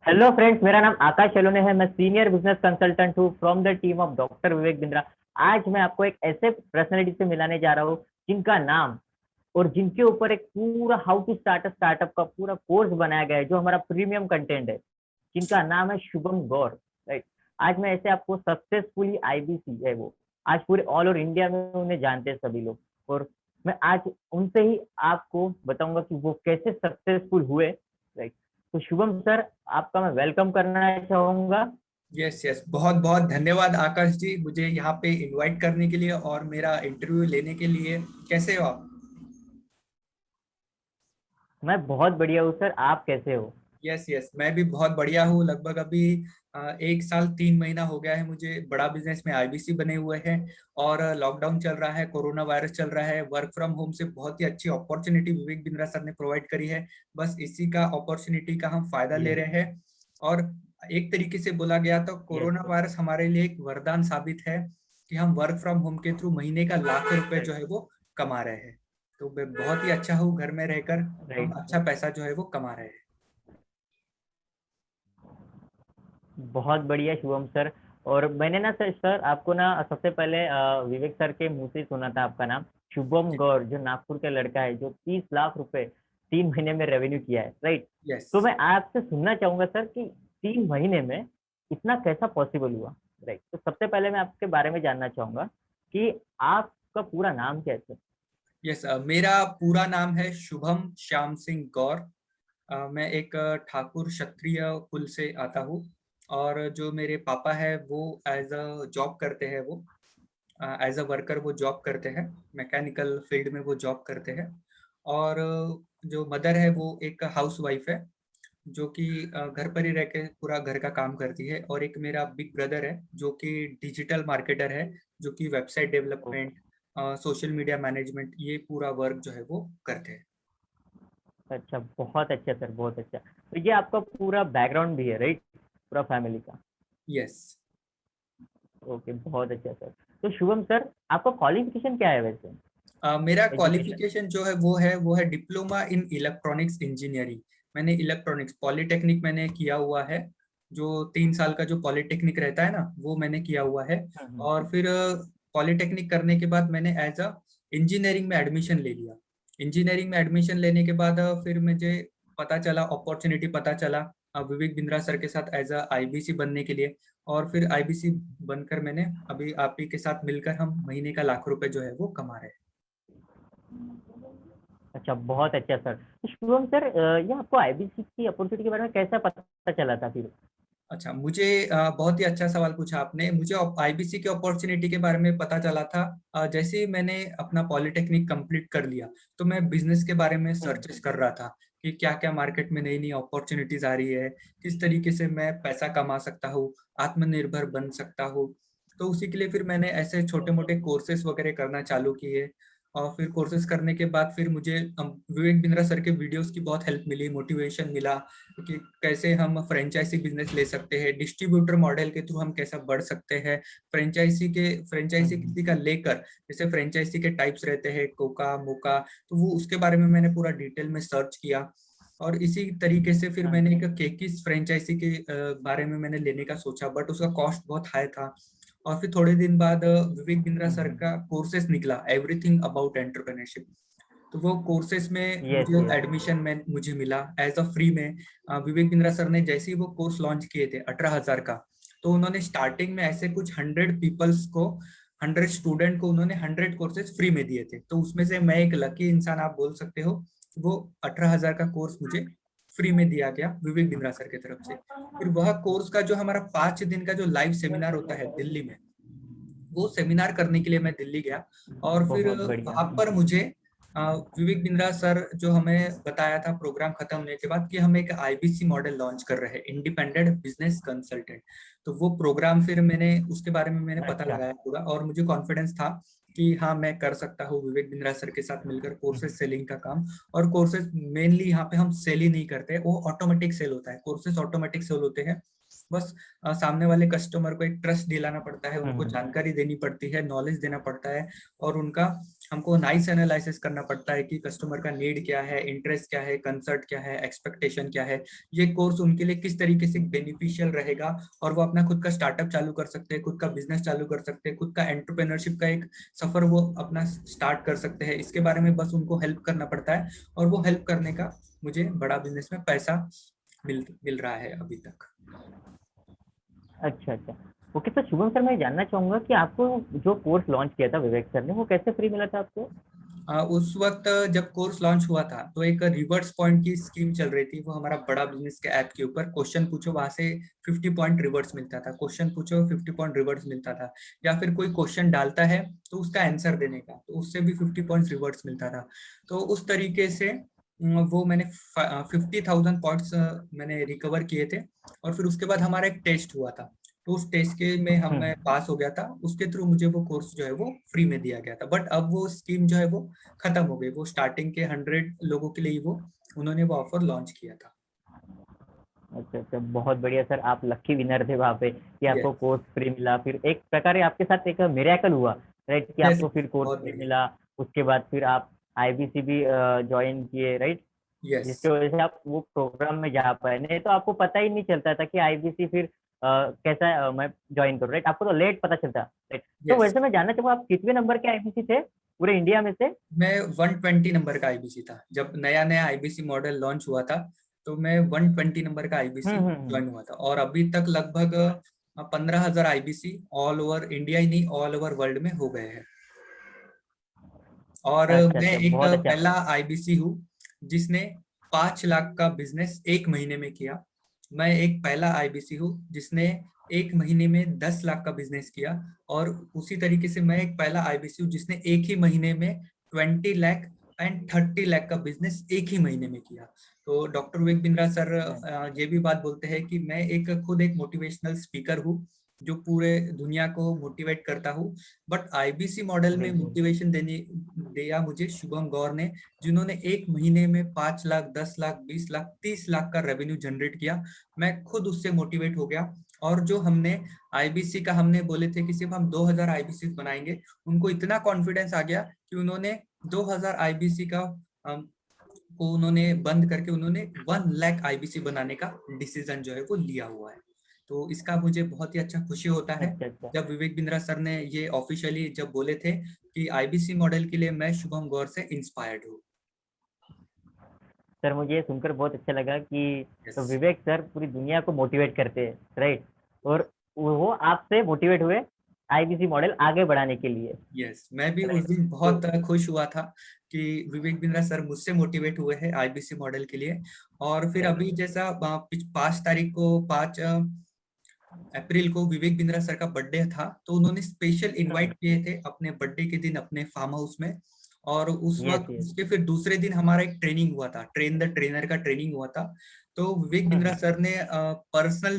Hello friends, मेरा नाम आकाश सेलोने है। मैं सीनियर बिजनेस कंसल्टेंट हूँ from the team of doctor Vivek Bindra. आज मैं आपको एक ऐसे पर्सनैलिटी से मिलाने जा रहा हूँ जिनका नाम और जिनके ऊपर एक पूरा how to start a startup का पूरा कोर्स बनाया गया है, जो हमारा प्रीमियम कंटेंट है, जिनका नाम है शुभम गौर। राइट। आज मैं ऐसे आपको सक्सेसफुली आईबीसी है वो, आज पूरे ऑल ओवर इंडिया में उन्हें जानते हैं सभी लोग। और मैं आज उनसे ही आपको बताऊंगा कि वो कैसे सक्सेसफुल हुए। राइट। तो शुभम सर, आपका मैं वेलकम करना चाहूंगा। यस यस, बहुत बहुत धन्यवाद आकाश जी, मुझे यहाँ पे इनवाइट करने के लिए और मेरा इंटरव्यू लेने के लिए। कैसे हो आप? मैं बहुत बढ़िया हूँ सर, आप कैसे हो? यस यस, मैं भी बहुत बढ़िया हूँ। लगभग अभी 1 साल 3 महीना हो गया है मुझे बड़ा बिजनेस में आईबीसी बने हुए हैं। और लॉकडाउन चल रहा है, कोरोना वायरस चल रहा है, वर्क फ्रॉम होम से बहुत ही अच्छी अपॉर्चुनिटी विवेक बिंद्रा सर ने प्रोवाइड करी है। बस इसी का अपॉर्चुनिटी का हम फायदा ले यस। रहे हैं। और एक तरीके से बोला गया तो यस कोरोना सर। वायरस हमारे लिए एक वरदान साबित है कि हम वर्क फ्रॉम होम के थ्रू महीने का लाखों रुपए जो राइट। है वो कमा रहे हैं। तो मैं बहुत ही अच्छा हूँ, घर में रहकर हम राइट अच्छा सर। पैसा जो है वो कमा रहे हैं। बहुत बढ़िया शुभम सर। और मैंने ना सर आपको ना सबसे पहले विवेक सर के मुंह से सुना था आपका नाम शुभम गौर, जो नागपुर का लड़का है, जो 30 लाख रुपए 3 महीने में रेवेन्यू किया है। राइट। यस। तो मैं आपसे सुनना चाहूंगा सर कि 3 महीने में इतना कैसा पॉसिबल हुआ। राइट। तो सबसे पहले मैं आपके बारे में जानना चाहूंगा कि आपका पूरा नाम क्या है सर? यस, मेरा पूरा नाम है शुभम श्याम सिंह गौर। मैं एक ठाकुर क्षत्रिय कुल से आता हूँ। और जो मेरे पापा है वो एज अ जॉब करते हैं, वो एज अ वर्कर वो जॉब करते हैं, मैकेनिकल फील्ड में वो जॉब करते हैं। और जो मदर है वो एक हाउस वाइफ है, जो कि घर पर ही रह के पूरा घर का काम करती है। और एक मेरा बिग ब्रदर है जो कि डिजिटल मार्केटर है, जो कि website development, social media management, ये पूरा वर्क जो है वो करते हैं। अच्छा, बहुत अच्छा सर, बहुत अच्छा। तो ये आपका पूरा बैकग्राउंड भी है, राइट, पूरा फैमिली का? यस। ओके, बहुत अच्छा सर। तो शुभम सर, आपका क्वालिफिकेशन क्या है वैसे? मेरा एजुकेशन? क्वालिफिकेशन जो है वो है डिप्लोमा इन इलेक्ट्रॉनिक्स इंजीनियरिंग। मैंने इलेक्ट्रॉनिक्स पॉलिटेक्निक मैंने किया हुआ है। जो 3 साल का जो पॉलिटेक्निक रहता है ना, वो मैंने किया हुआ है। हम्म। और फिर पॉलिटेक्निक करने के बाद मैंने एज अ इंजीनियरिंग में एडमिशन ले लिया। इंजीनियरिंग में एडमिशन लेने के बाद फिर मुझे पता चला, अपॉर्चुनिटी पता चला विवेक बिंद्रा सर के साथ एज अ आईबीसी बनने के लिए। और फिर आईबीसी बनकर मैंने अभी आप ही के साथ मिलकर हम महीने का लाख रुपए जो है वो कमा रहे हैं। अच्छा, बहुत अच्छा सर। तो शुभम सर, ये आपको आईबीसी की अपॉर्चुनिटी के बारे में कैसा पता चला था फिर? अच्छा, मुझे बहुत ही अच्छा सवाल पूछा आपने। मुझे आईबीसी की अपॉर्चुनिटी के बारे में पता चला था जैसे ही मैंने अपना पॉलिटेक्निक कंप्लीट कर लिया, तो मैं बिजनेस के बारे में हम्म। सर्चेस कर रहा था कि क्या क्या मार्केट में नई नई अपॉर्चुनिटीज आ रही है, किस तरीके से मैं पैसा कमा सकता हूँ, आत्मनिर्भर बन सकता हूँ। तो उसी के लिए फिर मैंने ऐसे छोटे मोटे कोर्सेज वगैरह करना चालू किए। और फिर कोर्सेज करने के बाद फिर मुझे विवेक बिंद्रा सर के वीडियोस की बहुत हेल्प मिली, मोटिवेशन मिला कि कैसे हम फ्रेंचाइजी बिजनेस ले सकते हैं, डिस्ट्रीब्यूटर मॉडल के थ्रू हम कैसा बढ़ सकते हैं। फ्रेंचाइजी हम्म। किसी का लेकर, जैसे फ्रेंचाइजी के टाइप्स रहते हैं, कोका मोका, तो वो उसके बारे में मैंने पूरा डिटेल में सर्च किया। और इसी तरीके से फिर हाँ मैंने जी। एक केकिस फ्रेंचाइजी के बारे में मैंने लेने का सोचा, बट उसका कॉस्ट बहुत हाई था। और फिर थोड़े दिन बाद विवेक बिंद्रा सर हम्म। का कोर्सेस निकला, एवरीथिंग अबाउट एंटरप्रेन्योरशिप। तो वो कोर्सेस में यस मुझे यस। एडमिशन में मुझे मिला एज अ फ्री में। विवेक बिंद्रा सर ने जैसे ही वो कोर्स लॉन्च किए थे 18,000 का, तो उन्होंने स्टार्टिंग में ऐसे कुछ 100 स्टूडेंट को उन्होंने 100 कोर्सेज फ्री में दिए थे। तो उसमें से मैं एक लकी इंसान आप बोल सकते हो। वो 18,000 का कोर्स मुझे फ्री में दिया गया विवेक बिंद्रा सर की तरफ से। फिर वह कोर्स का जो हमारा 5 दिन का जो लाइव सेमिनार होता है दिल्ली में, वो सेमिनार करने के लिए मैं दिल्ली गया। और फिर बहुत बढ़िया। वहां पर मुझे विवेक बिंद्रा सर जो हमें बताया था प्रोग्राम खत्म होने के बाद कि हम एक आईबीसी मॉडल लॉन्च कर रहे हैं, इंडिपेंडेंट बिजनेस कंसल्टेंट। तो वो प्रोग्राम फिर मैंने उसके बारे में मैंने पता अच्छा। लगाया पूरा, और मुझे कॉन्फिडेंस था कि हाँ मैं कर सकता हूँ विवेक बिंद्रा सर के साथ मिलकर कोर्सेज सेलिंग का काम। और कोर्सेज मेनली यहाँ पे हम सेल ही नहीं करते, वो ऑटोमेटिक सेल होता है, कोर्सेज ऑटोमेटिक सेल होते हैं। बस सामने वाले कस्टमर को एक ट्रस्ट दिलाना पड़ता है, उनको हम्म। जानकारी देनी पड़ती है, नॉलेज देना पड़ता है, और उनका हमको नाइस एनालिसिस करना पड़ता है कि कस्टमर का नीड क्या है, इंटरेस्ट क्या है, कंसर्ट क्या है, एक्सपेक्टेशन क्या है, ये कोर्स उनके लिए किस तरीके से बेनिफिशियल रहेगा, और वो अपना खुद का स्टार्टअप चालू कर सकते हैं, खुद का बिजनेस चालू कर सकते हैं, खुद का एंटरप्रेन्योरशिप का एक सफर वो अपना स्टार्ट कर सकते हैं। इसके बारे में बस उनको हेल्प करना पड़ता है, और वो हेल्प करने का मुझे बड़ा बिजनेस में पैसा मिल रहा है अभी तक। अच्छा अच्छा। ओके, तो शुभम सर मैं जानना चाहूंगा कि आपको जो कोर्स लॉन्च किया था विवेक सर ने, वो कैसे फ्री मिला था आपको? उस वक्त जब कोर्स लॉन्च हुआ था तो एक रिवर्स पॉइंट की स्कीम चल रही थी, वो हमारा बड़ा बिजनेस के ऐप के ऊपर, क्वेश्चन पूछो वहां से 50 पॉइंट रिवर्स मिलता था, क्वेश्चन पूछो 50 पॉइंट रिवर्स मिलता था, या फिर कोई क्वेश्चन डालता है तो उसका आंसर देने का, तो उससे भी 50 पॉइंट रिवर्स मिलता था। तो उस तरीके से वो मैंने 50,000 पॉइंट्स मैंने रिकवर किए थे। और फिर उसके बाद हमारा एक टेस्ट हुआ था, तो उस टेस्ट के में हम मैं पास हो गया था, उसके थ्रू मुझे वो कोर्स जो है वो फ्री में दिया गया था। बट अब वो स्कीम जो है वो खत्म हो गई, वो स्टार्टिंग के 100 लोगों के लिए वो उन्होंने वो ऑफर लॉन्च किया था। अच्छा अच्छा, बहुत बढ़िया सर, आप लक्की विनर थे वहाँ पे कि यस आपको कोर्स फ्री मिला। फिर एक प्रकार आपके साथ एक मिरेकल हुआ, राइट, कि यस, आपको फिर कोर्स बहुत फ्री बढ़िया। मिला। उसके बाद फिर आप आईबीसी भी ज्वाइन किए, राइट, यस जिसकी वजह से आप वो प्रोग्राम में जा पाए। नहीं तो आपको पता ही नहीं चलता था कि आईबीसी फिर कैसा मैं ज्वाइन करूँ, राइट, आपको तो लेट पता चलता, राइट। तो यस, वैसे मैं जानना चाहूँगा, आप कितने नंबर के आईबीसी थे पूरे इंडिया में से? मैं 120 नंबर का आईबीसी था जब नया नया आईबीसी मॉडल लॉन्च हुआ था। तो मैं 120 नंबर का आईबीसी हम्म। ज्वाइन हुआ था, और अभी तक लगभग 15,000 आईबीसी ऑल ओवर इंडिया ही नहीं, ऑल ओवर वर्ल्ड में हो गए हैं। और अच्छा मैं अच्छा, एक बहुत अच्छा। पहला आईबीसी हूँ जिसने 5 लाख का बिजनेस एक महीने में किया। मैं एक पहला आईबीसी हूँ जिसने एक महीने में 10 लाख का बिजनेस किया। और उसी तरीके से मैं एक पहला आईबीसी हूँ जिसने एक ही महीने में 20 लाख एंड 30 लाख का बिजनेस एक ही महीने में किया। तो डॉक्टर विवेक बिंद्रा सर ये भी बात बोलते हैं कि मैं एक खुद एक मोटिवेशनल स्पीकर हूँ जो पूरे दुनिया को मोटिवेट करता हूँ। बट आईबीसी मॉडल में बिल्कुल। मोटिवेशन देने दिया मुझे शुभम गौर ने, जिन्होंने एक महीने में 5 लाख, 10 लाख, 20 लाख, 30 लाख का रेवेन्यू जनरेट किया। मैं खुद उससे मोटिवेट हो गया। और जो हमने आईबीसी का हमने बोले थे कि सिर्फ हम 2000 आईबीसी बनाएंगे, उनको इतना कॉन्फिडेंस आ गया कि उन्होंने 2000 आईबीसी का को उन्होंने बंद करके उन्होंने 1 लाख आईबीसी बनाने का डिसीजन जो है वो लिया हुआ है। तो इसका मुझे बहुत ही अच्छा खुशी होता है अच्छा अच्छा। जब विवेक बिंद्रा सर ने ये ऑफिशियली जब बोले थे कि आईबीसी मॉडल के लिए मैं शुभम गौर से इंस्पायर्ड हूँ। सर मुझे ये सुनकर बहुत अच्छा लगा कि यस तो विवेक सर पूरी दुनिया को मोटिवेट करते हैं, राइट, और वो आपसे मोटिवेट हुए आईबीसी मॉडल आगे बढ़ाने के लिए, यस, मैं भी उस राइट। दिन तो बहुत खुश हुआ था कि विवेक बिंद्रा सर मुझसे मोटिवेट हुए हैं आईबीसी मॉडल के लिए। और फिर अभी जैसा 5 तारीख को 5 अप्रैल को विवेक बिंद्रा सर का बर्थडे था, तो उन्होंने स्पेशल इनवाइट किए थे अपने बर्थडे के दिन अपने फार्म हाउस में। और उस यस वक्त यस। उसके फिर दूसरे दिन हमारा एक ट्रेनिंग हुआ था, ट्रेन द ट्रेनर का ट्रेनिंग हुआ था। तो विवेक बिंद्रा सर ने पर्सनल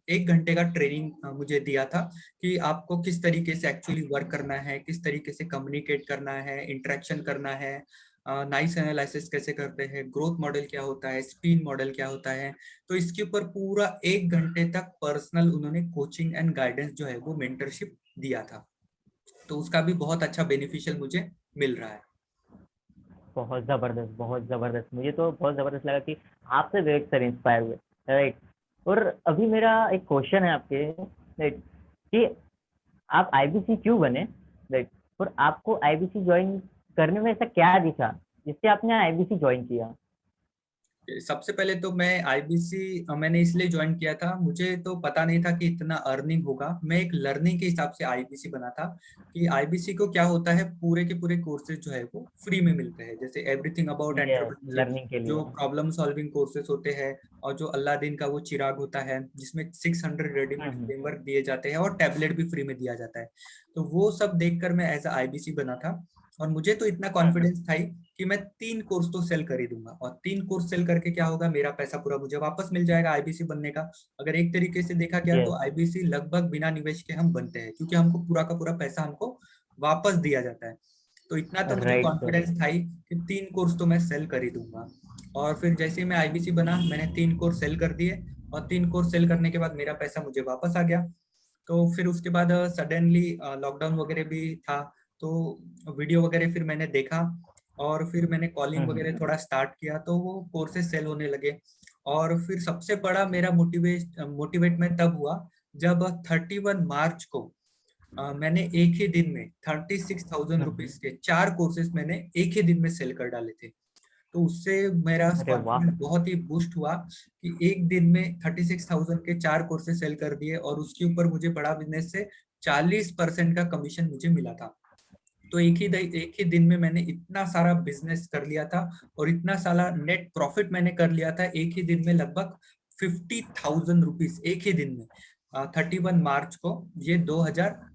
1 घंटे का ट्रेनिंग मुझे दिया था कि आपको किस तरीके से एक्चुअली वर्क करना है, किस तरीके से कम्युनिकेट करना है, इंटरेक्शन करना है, नाइस एनालिसिस कैसे करते हैं, ग्रोथ मॉडल क्या होता है, स्पीड मॉडल क्या होता है। तो इसके ऊपर पूरा 1 घंटे तक पर्सनल उन्होंने कोचिंग एंड गाइडेंस जो है वो मेंटरशिप दिया था। तो उसका भी बहुत अच्छा बेनिफिशियल मुझे मिल रहा है। बहुत जबरदस्त, बहुत जबरदस्त, मुझे तो बहुत जबरदस्त लगा कि आपसे विवेक सर इंस्पायर हुए, राइट। और अभी मेरा एक क्वेश्चन है आपके, राइट, कि आप आईबीसी क्यों बने, राइट, और आपको आईबीसी ज्वाइन करने में ऐसा क्या दिखा जिससे आपने आईबीसी ज्वाइन किया? सबसे पहले तो मैं आईबीसी मैंने इसलिए ज्वाइन किया था, मुझे तो पता नहीं था कि इतना अर्निंग होगा। मैं एक लर्निंग के हिसाब से आईबीसी बना था कि आईबीसी को क्या होता है, पूरे के पूरे कोर्सेज जो है वो फ्री में मिलते हैं, जैसे एवरीथिंग अबाउट ये एंटरप्रेन्योरशिप, लर्निंग के जो लिए। प्रॉब्लम सॉल्विंग कोर्सेज होते हैं, और जो अलादीन का वो चिराग होता है जिसमें 600 रेडीमेड हम्म। फ्रेमवर्क दिए जाते हैं और टैबलेट भी फ्री में दिया जाता है। तो वो सब देखकर मैं एज आईबीसी बना था। और मुझे तो इतना कॉन्फिडेंस था ही कि मैं 3 कोर्स तो सेल कर ही दूंगा, और 3 कोर्स सेल करके क्या होगा, मेरा पैसा पूरा मुझे वापस मिल जाएगा आईबीसी बनने का। अगर एक तरीके से देखा गया यस। तो आईबीसी लगभग बिना निवेश के हम बनते हैं, क्योंकि हमको पूरा का पूरा पैसा हमको वापस दिया जाता है। तो इतना तो मुझे राइट सर। कॉन्फिडेंस था ही कि 3 कोर्स तो मैं सेल कर ही दूंगा। और फिर जैसे ही मैं आईबीसी बना, मैंने 3 कोर्स सेल कर दिए। और 3 कोर्स सेल करने के बाद मेरा पैसा मुझे वापस आ गया। तो फिर उसके बाद सडनली लॉकडाउन वगैरह भी था, तो वीडियो वगैरह फिर मैंने देखा और फिर मैंने कॉलिंग वगैरह थोड़ा स्टार्ट किया, तो वो कोर्सेज सेल होने लगे। और फिर सबसे बड़ा मेरा मोटिवेट में तब हुआ जब 31 मार्च को मैंने एक ही दिन में 36,000 रुपीज के 4 कोर्सेज मैंने एक ही दिन में सेल कर डाले थे। तो उससे मेरा अरे वाह। कॉन्फिडेंस बहुत ही बूस्ट हुआ कि एक दिन में 36,000 के 4 कोर्सेज सेल कर दिए, और उसके ऊपर मुझे बड़ा बिजनेस से 40% का कमीशन मुझे मिला था। तो एक ही दिन में मैंने इतना सारा बिजनेस कर लिया था, और इतना सारा नेट प्रॉफिट मैंने कर लिया था एक ही दिन में, लगभग 50,000 रुपीज एक ही दिन में। 31 मार्च को, ये 2000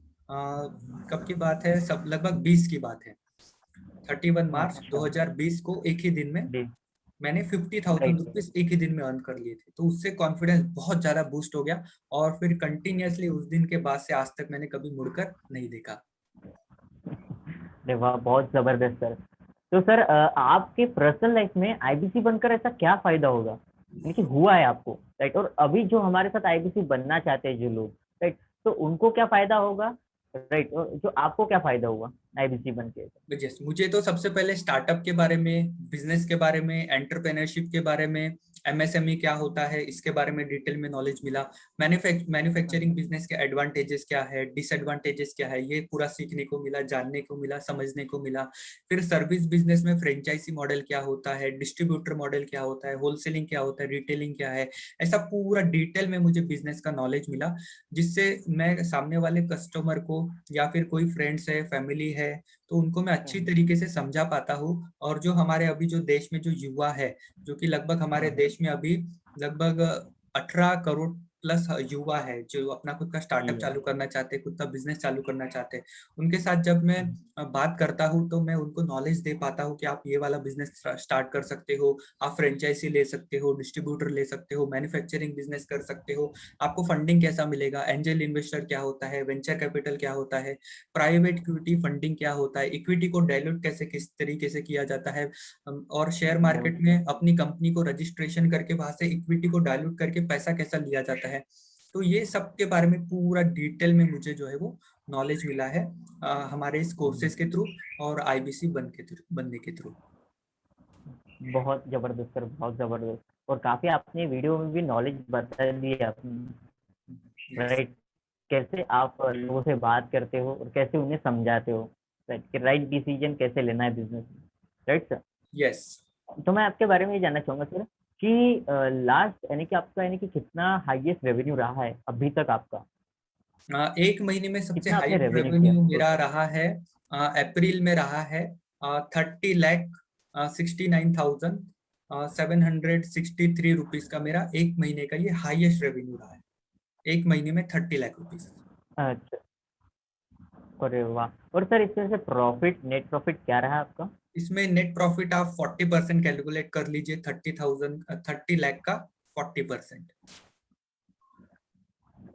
कब की बात है, सब लगभग 20 की बात है। 31 मार्च अच्छा। 2020 को एक ही दिन में जी। मैंने 50,000 राइट। रुपीज एक ही दिन में अर्न कर लिए थे। तो उससे कॉन्फिडेंस बहुत ज्यादा बूस्ट हो गया, और फिर कंटिन्यूअसली उस दिन के बाद से आज तक मैंने कभी मुड़कर नहीं देखा। अरे वाह, बहुत जबरदस्त सर। तो सर आपके पर्सनल लाइफ में आईबीसी बनकर ऐसा क्या फायदा होगा, यानी कि हुआ है आपको, राइट? और अभी जो हमारे साथ आईबीसी बनना चाहते हैं जो लोग, राइट, तो उनको क्या फायदा होगा, राइट? और जो आपको क्या फायदा हुआ आईबीसी बन के? यस, मुझे तो सबसे पहले स्टार्टअप के बारे में, बिजनेस के बारे में, एंटरप्रेन्योरशिप के बारे में, एमएसएमई क्या होता है इसके बारे में डिटेल में नॉलेज मिला। मैन्युफैक्चरिंग बिजनेस के एडवांटेजेस क्या है, डिसएडवांटेजेस क्या है, ये पूरा सीखने को मिला, जानने को मिला, समझने को मिला। फिर सर्विस बिजनेस में फ्रेंचाइजी मॉडल क्या होता है, डिस्ट्रीब्यूटर मॉडल क्या होता है, होलसेलिंग क्या होता है, रिटेलिंग क्या है, ऐसा पूरा डिटेल में मुझे बिजनेस का नॉलेज मिला, जिससे मैं सामने वाले कस्टमर को या फिर कोई फ्रेंड्स है, फैमिली है, तो उनको मैं अच्छी तरीके से समझा पाता हूँ। और जो हमारे अभी जो देश में जो युवा है, जो कि लगभग हमारे देश में अभी लगभग 18 करोड़ प्लस युवा है जो अपना खुद का स्टार्टअप जी। चालू करना चाहते हैं, खुद का बिजनेस चालू करना चाहते हैं, उनके साथ जब मैं बात करता हूँ तो मैं उनको नॉलेज दे पाता हूँ कि आप ये वाला बिजनेस स्टार्ट कर सकते हो, आप फ्रेंचाइजी ले सकते हो, डिस्ट्रीब्यूटर ले सकते हो, मैन्युफैक्चरिंग बिजनेस कर सकते हो, आपको फंडिंग कैसा मिलेगा, एंजल इन्वेस्टर क्या होता है, वेंचर कैपिटल क्या होता है, प्राइवेट इक्विटी फंडिंग क्या होता है, इक्विटी को डायल्यूट कैसे किस तरीके से किया जाता है, और शेयर मार्केट में अपनी कंपनी को रजिस्ट्रेशन करके वहां से इक्विटी को डायल्यूट करके पैसा कैसा लिया जाता है। तो ये सब के बारे में पूरा डिटेल में मुझे जो है वो नॉलेज मिला है हमारे इस कोर्सेज के थ्रू और आईबीसी बनने के थ्रू। बहुत जबरदस्त सर, बहुत जबरदस्त। और काफी आपने वीडियो में भी नॉलेज बता दी है आपने, यस। राइट? कैसे आप लोगों से बात करते हो और कैसे उन्हें समझाते हो, राइट, कि राइट डिसीजन कैसे लेना है बिजनेस में, राइट सर? यस। तो मैं आपके बारे में ये जानना चाहूंगा सर कि लास्ट यानी कि आपका यानी कि कितना हाईएस्ट रेवेन्यू रहा है अभी तक आपका? एक महीने में सबसे कितना आपने हाईएस्ट रेवेन्यू किया रेवेन्यू मेरा टोटल? रहा है, अप्रैल में रहा है 30,69,763 रुपीज का, मेरा एक महीने का ये हाईएस्ट रेवेन्यू रहा है। एक महीने में 30 लाख रुपीज। अच्छा। अरे वाह। और सर इसमें से प्रॉफिट, नेट प्रॉफिट क्या रहा आपका? इसमें नेट प्रॉफिट आप 40% कैलकुलेट कर लीजिए, 30 लाख का 40%।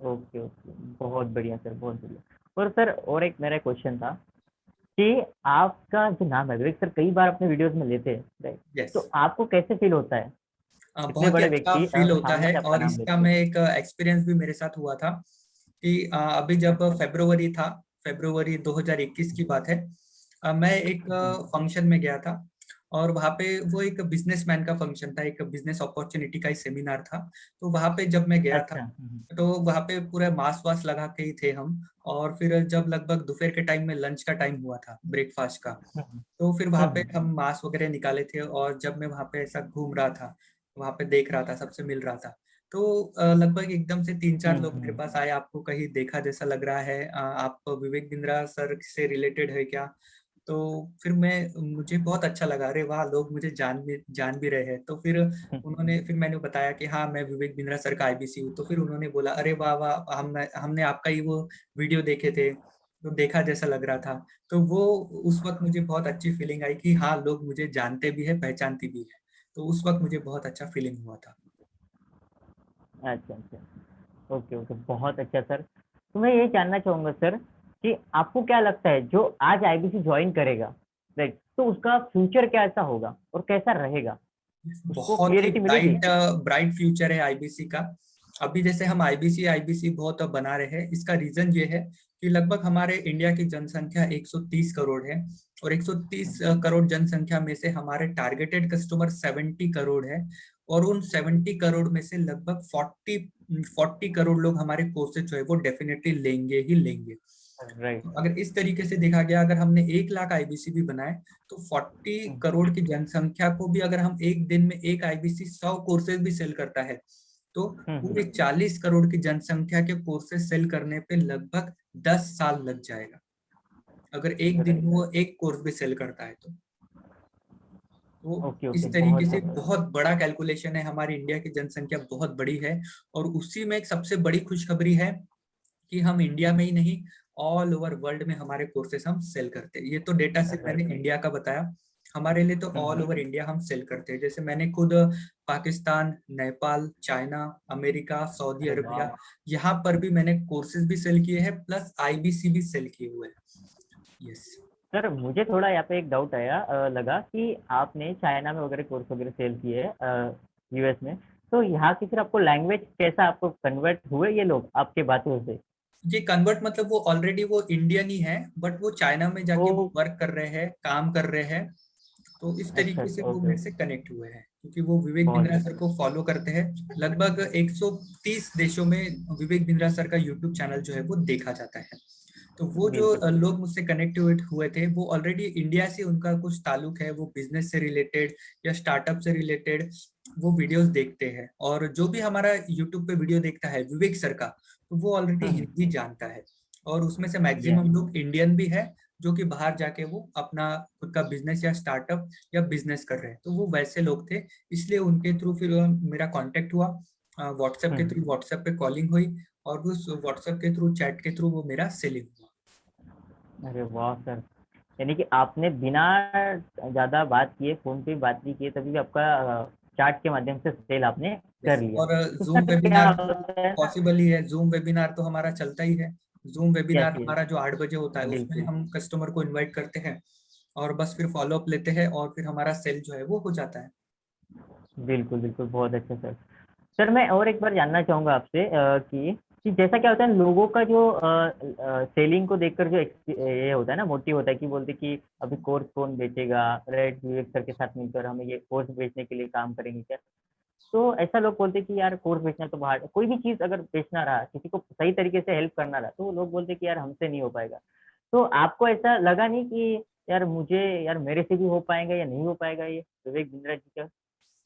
ओके ओके, बहुत बढ़िया सर, बहुत बढ़िया। और सर और एक मेरा क्वेश्चन था कि आपका जो नाम है विवेक सर कई बार अपने वीडियोस में लेते हैं, राइट? यस। तो आपको कैसे फील होता है इतने बहुत ही बड़े अच्छा व्यक्ति फील होता सामने है, से आपका और नाम इसका लेते मैं हैं? एक एक्सपीरियंस भी मेरे साथ हुआ था कि अभी जब अच्छा। फरवरी था, फरवरी 2021 की बात है, मैं एक हम्म। फंक्शन में गया था, और वहाँ पे वो एक बिजनेसमैन का फंक्शन था, एक बिजनेस अपॉर्चुनिटी का ही सेमिनार था। तो वहाँ पे जब मैं गया था, अच्छा। तो वहाँ पे पूरा मास्क वास्क लगा के ही थे हम। और फिर जब लगभग दोपहर के टाइम में लंच का टाइम हुआ था, ब्रेकफास्ट का, हम्म। तो फिर वहाँ पे हम्म। हम मास्क वगैरह निकाले थे, और जब मैं वहाँ पे ऐसा घूम रहा था, वहाँ पे देख रहा था, सबसे मिल रहा था, तो लगभग एकदम से 3-4 लोग मेरे हम्म। पास आए, आपको कहीं देखा जैसा लग रहा है, आप विवेक बिंद्रा सर से रिलेटेड है क्या? तो फिर मुझे बहुत अच्छा लगा, अरे वाह, लोग मुझे जान भी रहे हैं। तो फिर फिर मैंने बताया कि हाँ, मैं विवेक बिंद्रा सर का आईबीसी हूँ। तो फिर उन्होंने बोला, अरे वाह वाह, हमने आपका ही वो वीडियो देखे थे, तो देखा जैसा लग रहा था। तो वो उस वक्त मुझे बहुत अच्छी फीलिंग आई कि हाँ, लोग मुझे जानते भी है, पहचानती भी है। तो उस वक्त मुझे बहुत अच्छा फीलिंग हुआ था। अच्छा अच्छा। ओके ओके, बहुत अच्छा सर। तो मैं ये जानना चाहूंगा सर कि आपको क्या लगता है जो आज आईबीसी ज्वाइन करेगा, राइट, तो उसका फ्यूचर कैसा होगा और कैसा रहेगा? उसको बहुत ही क्लियरिटी मिलेगी। ब्राइट फ्यूचर है आईबीसी का। अभी जैसे हम आईबीसी आईबीसी बहुत बना रहे हैं, इसका रीजन ये है कि लगभग हमारे इंडिया की जनसंख्या 130 करोड़ है, और 130 करोड़ जनसंख्या में से हमारे टारगेटेड कस्टमर 70 करोड़ है, और उन 70 करोड़ में से लगभग 40 करोड़ लोग हमारे कोर्सेज जो है वो डेफिनेटली लेंगे ही लेंगे। राइट। अगर इस तरीके से देखा गया, अगर हमने 1 लाख आईबीसी भी बनाए, तो 40 करोड़ की जनसंख्या को भी अगर हम एक दिन में एक आईबीसी 100 कोर्सेज भी सेल करता है, तो पूरे 40 करोड़ की जनसंख्या के कोर्सेज सेल करने पे लगभग 10 साल लग जाएगा, अगर एक दिन में वो एक कोर्स भी सेल करता है तो ओके इस ओके, तरीके बहुत से बहुत बड़ा कैलकुलेशन है। हमारी इंडिया की जनसंख्या बहुत बड़ी है, और उसी में एक सबसे बड़ी खुशखबरी है कि हम इंडिया में ही नहीं, ऑल ओवर वर्ल्ड में हमारे कोर्सेस हम सेल करते हैं। ये तो डेटा सिर्फ मैंने राइट। इंडिया का बताया, हमारे लिए तो ऑल ओवर इंडिया हम सेल करते हैं। जैसे मैंने खुद Pakistan, Nepal, China, America, Saudi अरे अरबिया, वाह। यहाँ पर भी मैंने कोर्सेज भी सेल किए हैं, प्लस आईबीसी भी सेल किए हुए हैं। यस सर मुझे थोड़ा यहाँ पे एक डाउट आया, लगा कि आपने चाइना में वगैरह कोर्स वगैरह सेल किए यूएस में, तो यहाँ की फिर आपको लैंग्वेज कैसा, आपको कन्वर्ट हुए ये लोग आपके बातों से? ये कन्वर्ट मतलब वो ऑलरेडी वो इंडियन ही है, बट वो चाइना में जाके ओ, वर्क कर रहे हैं, काम कर रहे हैं, तो इस अच्छा तरीके से अच्छा, वो ओके मेरे से ओके, कनेक्ट हुए हैं, क्योंकि वो विवेक बहुत बिंद्रा अच्छा। सर को फॉलो करते हैं। लगभग 130 देशों में विवेक बिंद्रा सर का यूट्यूब चैनल जो है वो देखा जाता है। तो वो जो बिल्कुल बिल्कुल। लोग मुझसे कनेक्ट हुए थे, वो ऑलरेडी इंडिया से उनका कुछ ताल्लुक है, वो बिजनेस से रिलेटेड या स्टार्टअप से रिलेटेड वो वीडियोस देखते हैं, और जो भी हमारा यूट्यूब पे वीडियो देखता है विवेक सर का, तो वो ऑलरेडी हिंदी जानता है, और उसमें से या मैक्सिमम लोग इंडियन भी है, जो कि बाहर जाके वो अपना खुद का बिजनेस या स्टार्टअप या बिजनेस कर रहे हैं। तो वो वैसे लोग थे, इसलिए उनके थ्रू फिर मेरा कांटेक्ट हुआ, व्हाट्सएप के थ्रू, व्हाट्सएप पे कॉलिंग हुई, और उस व्हाट्सएप के थ्रू, चैट के थ्रू वो मेरा सेलिंग हुआ। अरे वाह सर, यानी कि आपने बिना ज़्यादा बात किए, फ़ोन पे बात नहीं किए, तभी भी आपका चैट के माध्यम से सेल आपने कर यस, लिया। और तो जूम सर क्या वेबिनार तो होता है ना, पॉसिबल ही है, जूम वेबिनार तो हमारा चलता ही है। जूम यस वेबिनार यस, हमारा जो 8 बजे होता है, उसमें बिल्कुल हम कस्टमर को इनवाइट करते हैं, और बस फिर फॉलो अप लेते हैं, और फिर हमारा सेल जो है वो हो जाता है। बिल्कुल बिल्कुल, बहुत अच्छा सर। सर मैं और एक बार जानना चाहूँगा आपसे कि जैसा क्या होता है, लोगों का जो सेलिंग को देखकर जो ये होता है ना, मोटिव होता है कि बोलते हैं कि अभी कोर्स कौन बेचेगा, रेड विवेक सर के साथ मिलकर हम ये कोर्स बेचने के लिए काम करेंगे क्या? तो ऐसा लोग बोलते हैं कि यार कोर्स बेचना तो बाहर, कोई भी चीज़ अगर बेचना रहा, किसी को सही तरीके से हेल्प करना रहा, तो वो लोग बोलते हैं कि यार हमसे नहीं हो पाएगा। तो आपको ऐसा लगा नहीं कि यार मेरे से भी हो पाएगा या नहीं हो पाएगा ये विवेक बिंद्रा जी का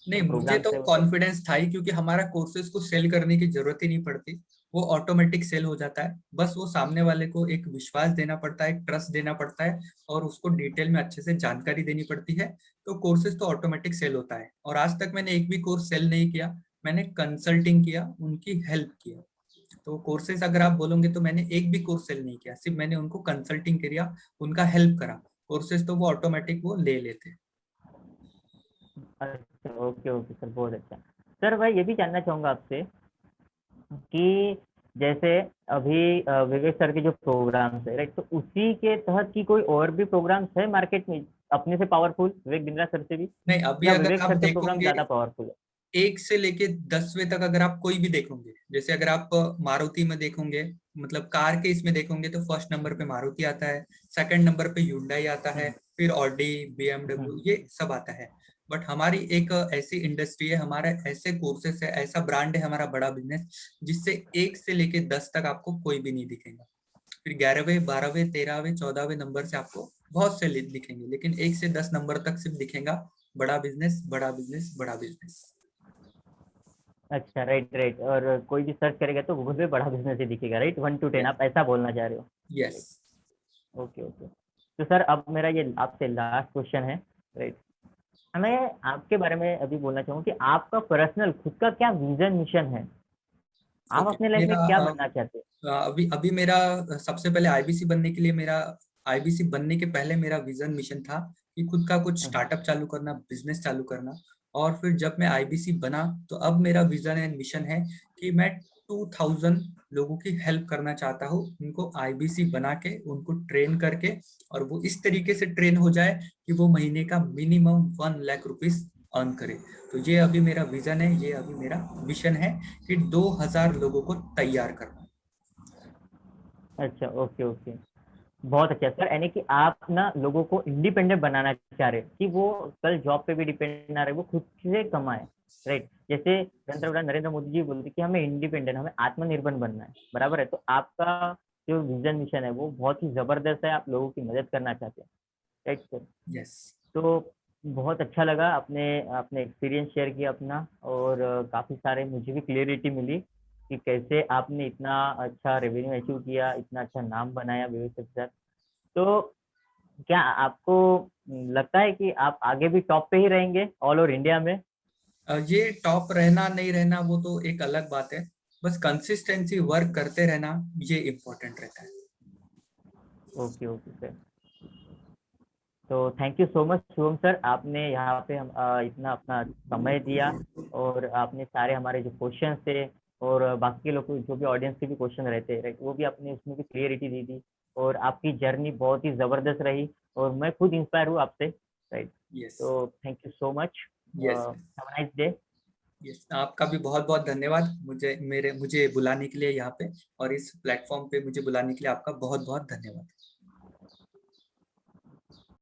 नहीं, जो मुझे प्रोग्राम्स तो है वो? कॉन्फिडेंस था ही, क्योंकि हमारा कोर्सेज को सेल करने की जरूरत ही नहीं पड़ती, वो ऑटोमेटिक सेल हो जाता है। बस वो सामने वाले को एक विश्वास देना पड़ता है, एक ट्रस्ट देना पड़ता है, और उसको डिटेल में अच्छे से जानकारी देनी पड़ती है, तो कोर्सेज तो ऑटोमेटिक सेल होता है। और आज तक मैंने एक भी कोर्स सेल नहीं किया, मैंने कंसल्टिंग किया, उनकी हेल्प किया। तो कोर्सेज अगर आप बोलोगे तो मैंने एक भी कोर्स सेल नहीं किया, सिर्फ मैंने उनको कंसल्टिंग किया, उनका हेल्प करा। कोर्सेज तो वो ऑटोमेटिक वो ले लेते। अच्छा, ओके ओके सर, बहुत अच्छा। सर मैं ये भी जानना चाहूँगा आपसे कि जैसे अभी विवेक सर के जो प्रोग्राम्स है, राइट, तो उसी के तहत की कोई और भी प्रोग्राम्स है मार्केट में अपने से पावरफुल, विवेक बिंद्रा सर से भी, नहीं, अभी या अगर विवेक आप सर के प्रोग्राम देखोगे ज़्यादा पावरफुल है? 1 से लेके 10वें तक अगर आप कोई भी देखोगे, जैसे अगर आप मारुति में देखोगे, मतलब कार के इसमें देखोगे, तो फर्स्ट नंबर पे मारुति आता है, सेकंड नंबर पे Hyundai आता है, हुँ, फिर ऑडी, हुँ, BMW, ये सब आता है। बट हमारी एक ऐसी इंडस्ट्री है, हमारे ऐसे कोर्सेस है, ऐसा ब्रांड है हमारा बड़ा बिजनेस, जिससे 1 से लेके 10 तक आपको कोई भी नहीं दिखेगा। फिर 11वें, 12वें, 13वें, 14वें नंबर से आपको बहुत से दिखेंगे, लेकिन 1 से 10 नंबर तक सिर्फ दिखेगा बड़ा बिजनेस, बड़ा बिजनेस, बड़ा बिजनेस। अच्छा, राइट राइट, और कोई भी सर्च करेगा तो गूगल पे बड़ा बिज़नेस ही दिखेगा, राइट? 1 टू 10 यस, आप ऐसा बोलना चाह रहे हो? यस। Right, okay okay. तो सर अब मेरा ये आपसे लास्ट क्वेश्चन है, राइट? मैं आपके बारे में अभी बोलना चाहूँगा कि आपका पर्सनल खुद का क्या विज़न मिशन है? आप ओके, अपने लाइफ मेरा में क्या बनना चाहते हैं? अभी अभी मेरा सबसे पहले आईबीसी बनने के लिए, मेरा आईबीसी बनने के पहले मेरा विजन मिशन था कि खुद का कुछ हुँ, स्टार्टअप चालू करना, बिजनेस चालू करना। और फिर जब मैं आईबीसी बना, तो अब मेरा विजन एंड मिशन है कि मैं 2000 लोगों की हेल्प करना चाहता हूँ, उनको आईबीसी बना के, उनको ट्रेन करके, और वो इस तरीके से ट्रेन हो जाए कि वो महीने का मिनिमम 1 लाख रुपीस अर्न करे। तो ये अभी मेरा विजन है, ये अभी मेरा विशन है कि 2000 लोगों को तैयार करना। अच्छा, ओके ओके, बहुत अच्छा सर। यानी कि आप ना लोगों को इंडिपेंडेंट बनाना चाह रहे हैं कि वो कल जॉब पे भी डिपेंड ना रहे, वो खुद से कमाए, राइट। जैसे पंतप्रधान नरेंद्र मोदी जी बोलते कि हमें इंडिपेंडेंट, हमें आत्मनिर्भर बनना है, बराबर है। तो आपका जो विजन मिशन है वो बहुत ही जबरदस्त है, आप लोगों की मदद करना चाहते हैं, राइट सर। यस। तो बहुत अच्छा लगा, आपने अपने एक्सपीरियंस शेयर किया अपना, और काफ़ी सारे मुझे भी क्लियरिटी मिली कि कैसे आपने इतना अच्छा रेवेन्यू अचीव किया, इतना अच्छा नाम बनाया विवेक के साथ। तो क्या आपको लगता है कि आप आगे भी टॉप पे ही रहेंगे ऑल ओवर इंडिया में? ये टॉप रहना नहीं रहना वो तो एक अलग बात है, बस कंसिस्टेंसी वर्क करते रहना ये इम्पोर्टेंट रहता है। Okay okay sir. तो thank you so much Shubham sir, आपने यहाँ पे इतना अपना समय दिया, और आपने सारे हमारे जो क्वेश्चन थे, और बाकी के लोग जो भी ऑडियंस के भी क्वेश्चन रहते हैं, राइट, वो भी आपने उसमें भी क्लियरिटी दी थी। और आपकी जर्नी बहुत ही ज़बरदस्त रही, और मैं खुद इंस्पायर हूँ आपसे, राइट। यस। तो thank you so much, yes. Have a nice day. Yes, आपका भी बहुत बहुत धन्यवाद मुझे बुलाने के लिए यहाँ पे, और इस प्लेटफॉर्म पे मुझे बुलाने के लिए आपका बहुत बहुत धन्यवाद।